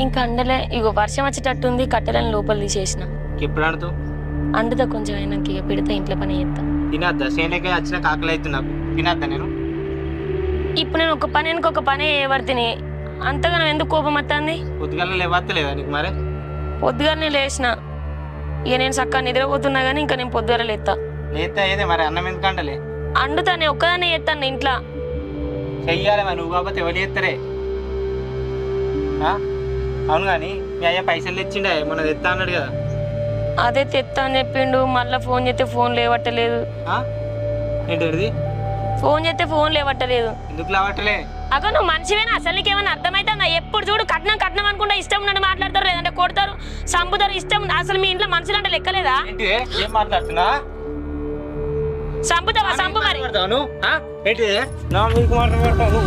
ఇంకా అండలే ఇగో వర్షం వచ్చేటట్టుంది కట్టెలను లోపల తీసేసిన. ఎప్పుడు ఆడుతావు? అండుతా కొంచెం అయినాక ఇక పెడితే ఇంట్లో పని చేస్తా. తినద్దా? సేనకే వచ్చిన కాకలు అవుతుంది నాకు. తినద్దా నేను? ఇప్పుడు నేను ఒక పని ఇంకొక పని చేయబడితే అంతగా ఎందుకు కోపం వస్తుంది? పొద్దుగల లేవత్తలేదా నీకు మరి? పొద్దుగానే లేచిన ఇక నేను చక్కగా నిద్రపోతున్నా కానీ ఇంకా నేను పొద్దుగాల లేస్తా. లేతే ఏదే మరి అన్నం ఎందుకంటలే? అండుతా నేను ఒక్కదాన్ని చేస్తాను ఇంట్లో. చెయ్యాలి మరి, నువ్వు కాకపోతే ఎవరు చేస్తారే? అవును కానీ మీ అయ్యా పైసలు తెచ్చిండే మొన్న తెస్తా అన్నాడు కదా. అదే తెస్తా అని చెప్పిండు, మళ్ళీ ఫోన్ చేస్తే ఫోన్ లేవట్టలేదు. ఏంటిది? ఫోన్ చేస్తే ఫోన్ లేవట్టలేదు. ఎందుకు లేవట్టలే? అగో నువ్వు మనిషివేనా? అసలు నీకేమన్నా అర్థమవుతుందా? ఎప్పుడు చూడు కట్నం కట్నం అనుకుంటా ఇష్టం ఉన్నట్టు మాట్లాడతారు, లేదంటే కొడతారు, చంపుతారు. ఇష్టం అసలు మీ ఇంట్లో మనుషులు అంటే లెక్కలేదా? ఏం మాట్లాడుతున్నా? చంపుతావా? చంపు మరి. ఏంటి నా మీకు మాట్లాడతావు?